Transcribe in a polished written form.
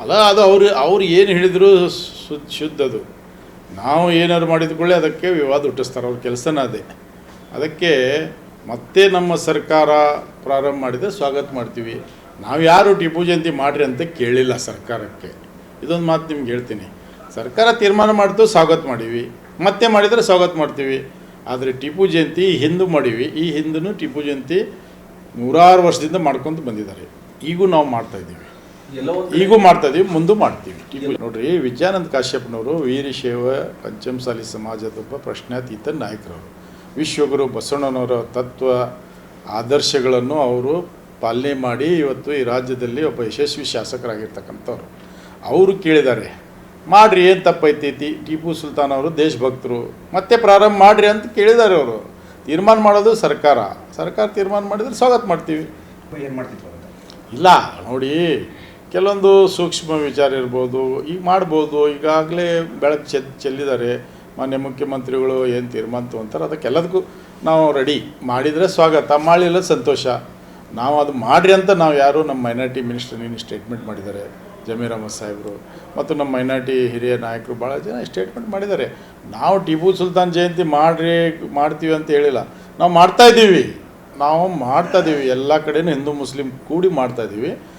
ಅಲ್ಲ ಅದು ಅವ್ರು ಏನು ಹೇಳಿದ್ರು ಶುದ್ಧದು. ನಾವು ಏನಾದ್ರು ಮಾಡಿದ್ಕೊಳ್ಳಿ ಅದಕ್ಕೆ ವಿವಾದ ಹುಟ್ಟಿಸ್ತಾರೆ, ಅವ್ರ ಕೆಲಸನ ಅದೇ. ಅದಕ್ಕೆ ಮತ್ತೆ ನಮ್ಮ ಸರ್ಕಾರ ಪ್ರಾರಂಭ ಮಾಡಿದರೆ ಸ್ವಾಗತ ಮಾಡ್ತೀವಿ. ನಾವು ಯಾರು ಟಿಪ್ಪು ಜಯಂತಿ ಮಾಡಿರಿ ಅಂತ ಕೇಳಿಲ್ಲ ಸರ್ಕಾರಕ್ಕೆ. ಇದೊಂದು ಮಾತು ನಿಮ್ಗೆ ಹೇಳ್ತೀನಿ, ಸರ್ಕಾರ ತೀರ್ಮಾನ ಮಾಡ್ತು ಸ್ವಾಗತ ಮಾಡೀವಿ, ಮತ್ತೆ ಮಾಡಿದರೆ ಸ್ವಾಗತ ಮಾಡ್ತೀವಿ. ಆದರೆ ಟಿಪ್ಪು ಜಯಂತಿ ಹಿಂದೂ ಮಾಡೀವಿ, ಈ ಹಿಂದೂ ಟಿಪ್ಪು ಜಯಂತಿ 100 ವರ್ಷದಿಂದ ಮಾಡ್ಕೊತ ಬಂದಿದ್ದಾರೆ. ಈಗೂ ನಾವು ಮಾಡ್ತಾಯಿದ್ದೀವಿ, ಈಗೂ ಮಾಡ್ತಾಯಿದ್ದೀವಿ, ಮುಂದೂ ಮಾಡ್ತೀವಿ. ಟಿಪ್ಪು ನೋಡ್ರಿ, ವಿದ್ಯಾನಂದ ಕಾಶ್ಯಪ್ನವರು ವೀರಶೈವ ಪಂಚಮಸಾಲಿ ಸಮಾಜದೊಬ್ಬ ಪ್ರಶ್ನಾತೀತ ನಾಯಕರವರು. ವಿಶ್ವಗುರು ಬಸವಣ್ಣನವರ ತತ್ವ ಆದರ್ಶಗಳನ್ನು ಅವರು ಪಾಲನೆ ಮಾಡಿ ಇವತ್ತು ಈ ರಾಜ್ಯದಲ್ಲಿ ಒಬ್ಬ ಯಶಸ್ವಿ ಶಾಸಕರಾಗಿರ್ತಕ್ಕಂಥವ್ರು. ಅವರು ಕೇಳಿದ್ದಾರೆ, ಮಾಡಿರಿ ಏನು ತಪ್ಪೈತೈತಿ, ಟಿಪ್ಪು ಸುಲ್ತಾನ್ ಅವರು ದೇಶಭಕ್ತರು, ಮತ್ತೆ ಪ್ರಾರಂಭ ಮಾಡಿರಿ ಅಂತ ಕೇಳಿದ್ದಾರೆ. ಅವರು ತೀರ್ಮಾನ ಮಾಡೋದು ಸರ್ಕಾರ ತೀರ್ಮಾನ ಮಾಡಿದರೆ ಸ್ವಾಗತ ಮಾಡ್ತೀವಿ. ಏನು ಮಾಡ್ತಿತ್ತು ಇಲ್ಲ ನೋಡಿ, ಕೆಲವೊಂದು ಸೂಕ್ಷ್ಮ ವಿಚಾರ ಇರ್ಬೋದು, ಈಗ ಮಾಡ್ಬೋದು. ಈಗಾಗಲೇ ಬೆಳಕು ಚೆಲ್ಲಿದ್ದಾರೆ. ಮಾನ್ಯ ಮುಖ್ಯಮಂತ್ರಿಗಳು ಏನು ತೀರ್ಮಾನ ತೊಗೊಂತಾರೆ ಅದಕ್ಕೆಲ್ಲದಕ್ಕೂ ನಾವು ರೆಡಿ. ಮಾಡಿದರೆ ಸ್ವಾಗತ, ಮಾಡಲಿಲ್ಲ ಸಂತೋಷ. ನಾವು ಅದು ಮಾಡಿರಿ ಅಂತ ನಾವು ಯಾರು ನಮ್ಮ ಮೈನಾರಿಟಿ ಮಿನಿಸ್ಟರ್ ನೀನು ಸ್ಟೇಟ್ಮೆಂಟ್ ಮಾಡಿದ್ದಾರೆ, ಜಮೀರ್ ಅಹಮದ್ ಸಾಹೇಬರು, ಮತ್ತು ನಮ್ಮ ಮೈನಾರಿಟಿ ಹಿರಿಯ ನಾಯಕರು ಭಾಳ ಜನ ಸ್ಟೇಟ್ಮೆಂಟ್ ಮಾಡಿದ್ದಾರೆ. ನಾವು ಟಿಪ್ಪು ಸುಲ್ತಾನ್ ಜಯಂತಿ ಮಾಡ್ತೀವಿ ಅಂತ ಹೇಳಿಲ್ಲ, ನಾವು ಮಾಡ್ತಾಯಿದ್ದೀವಿ. ಎಲ್ಲ ಕಡೆಯೂ ಹಿಂದೂ ಮುಸ್ಲಿಂ ಕೂಡಿ ಮಾಡ್ತಾಯಿದ್ದೀವಿ.